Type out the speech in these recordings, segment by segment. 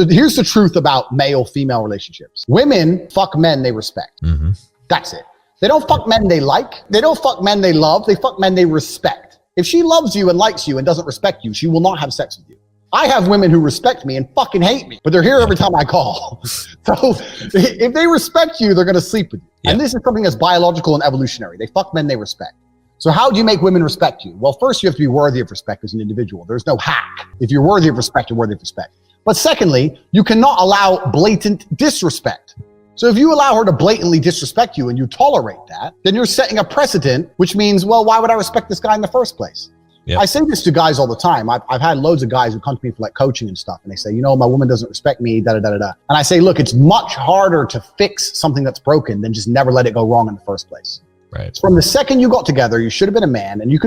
Here's the truth about male-female relationships. Women fuck men they respect. Mm-hmm. That's it. They don't fuck men they like. They don't fuck men they love. They fuck men they respect. If she loves you and likes you and doesn't respect you, she will not have sex with you. I have women who respect me and fucking hate me, but they're here every time I call. So if they respect you, they're going to sleep with you. Yeah. And this is something that's biological and evolutionary. They fuck men they respect. So how do you make women respect you? Well, first you have to be worthy of respect as an individual. There's no hack. If you're worthy of respect, you're worthy of respect. But secondly, you cannot allow blatant disrespect. So if you allow her to blatantly disrespect you and you tolerate that, then you're setting a precedent, which means, well, why would I respect this guy in the first place? Yep. I say this to guys all the time. I've had loads of guys who come to me for like coaching and stuff, and they say, my woman doesn't respect me, da-da-da-da-da. And I say, look, it's much harder to fix something that's broken than just never let it go wrong in the first place. Right. From the second you got together, you should have been a man, and you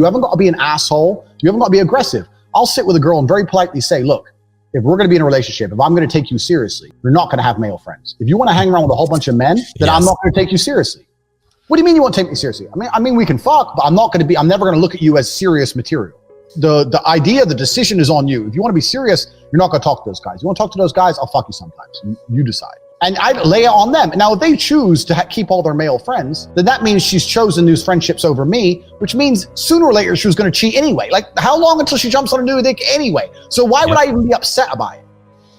haven't got to be an asshole. You haven't got to be aggressive. I'll sit with a girl and very politely say, look, if we're going to be in a relationship, if I'm going to take you seriously, you're not going to have male friends. If you want to hang around with a whole bunch of men, then I'm not going to take you seriously. What do you mean you won't take me seriously? I mean, we can fuck, but I'm never going to look at you as serious material. The decision is on you. If you want to be serious, you're not going to talk to those guys. You want to talk to those guys, I'll fuck you sometimes. You decide. And I lay it on them. Now, if they choose to keep all their male friends, then that means she's chosen these friendships over me, which means sooner or later she was going to cheat anyway. Like, how long until she jumps on a new dick anyway? So why would I even be upset about it?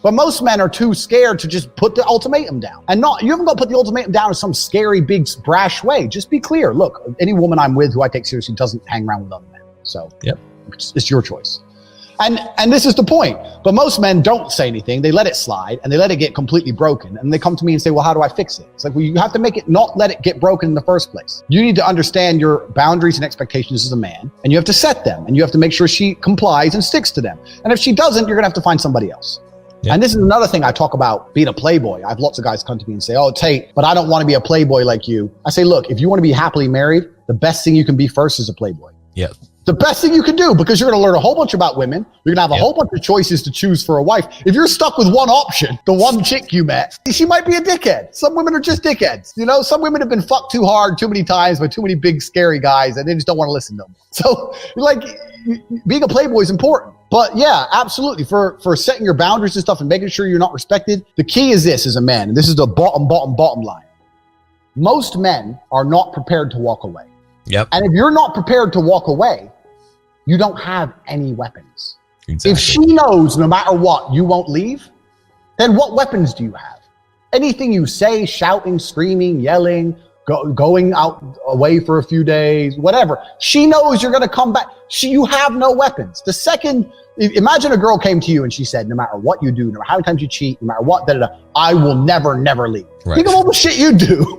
But most men are too scared to just put the ultimatum down. And you haven't got to put the ultimatum down in some scary, big, brash way. Just be clear. Look, any woman I'm with who I take seriously doesn't hang around with other men. So it's your choice. And this is the point. But most men don't say anything. They let it slide and they let it get completely broken. And they come to me and say, well, how do I fix it? It's like, well, you have to make it not let it get broken in the first place. You need to understand your boundaries and expectations as a man, and you have to set them, and you have to make sure she complies and sticks to them. And if she doesn't, you're gonna have to find somebody else. Yeah. And this is another thing I talk about being a playboy. I have lots of guys come to me and say, oh, Tate, but I don't want to be a playboy like you. I say, look, if you want to be happily married, the best thing you can be first is a playboy. Yeah. The best thing you can do, because you're going to learn a whole bunch about women. You're going to have a whole bunch of choices to choose for a wife. If you're stuck with one option, the one chick you met, she might be a dickhead. Some women are just dickheads. Some women have been fucked too hard, too many times by too many big, scary guys, and they just don't want to listen to them. So, being a playboy is important. But yeah, absolutely. For setting your boundaries and stuff and making sure you're not respected, the key is this as a man, and this is the bottom line. Most men are not prepared to walk away. Yep. And if you're not prepared to walk away, you don't have any weapons. Exactly. If she knows no matter what, you won't leave, then what weapons do you have? Anything you say, shouting, screaming, yelling, going out away for a few days, whatever. She knows you're going to come back. You have no weapons. The second, imagine a girl came to you and she said, no matter what you do, no matter how many times you cheat, no matter what, I will never leave. Right. Think of all the shit you do.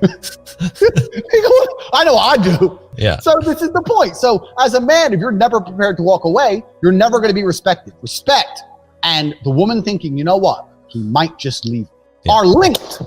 I know I do. Yeah. So this is the point. So as a man, if you're never prepared to walk away, you're never going to be respected. Respect and the woman thinking, you know what, he might just leave, are linked.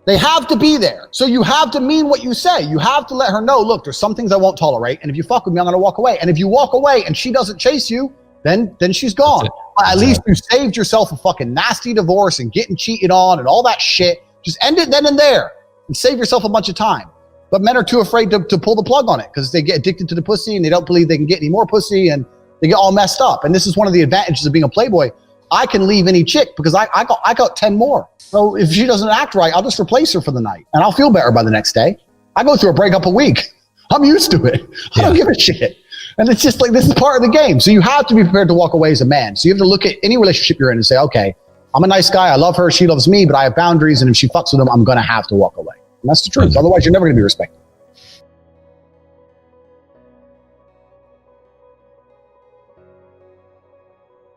They have to be there. So you have to mean what you say. You have to let her know, look, there's some things I won't tolerate. And if you fuck with me, I'm going to walk away. And if you walk away and she doesn't chase you, then she's gone. At least you saved yourself a fucking nasty divorce and getting cheated on and all that shit. Just end it then and there and save yourself a bunch of time. But men are too afraid to pull the plug on it because they get addicted to the pussy and they don't believe they can get any more pussy and they get all messed up. And this is one of the advantages of being a playboy. I can leave any chick because I got 10 more. So if she doesn't act right, I'll just replace her for the night and I'll feel better by the next day. I go through a breakup a week. I'm used to it. I don't give a shit. And it's just like, this is part of the game. So you have to be prepared to walk away as a man. So you have to look at any relationship you're in and say, okay, I'm a nice guy. I love her. She loves me, but I have boundaries. And if she fucks with them, I'm going to have to walk away. And that's the truth. Otherwise, you're never going to be respected.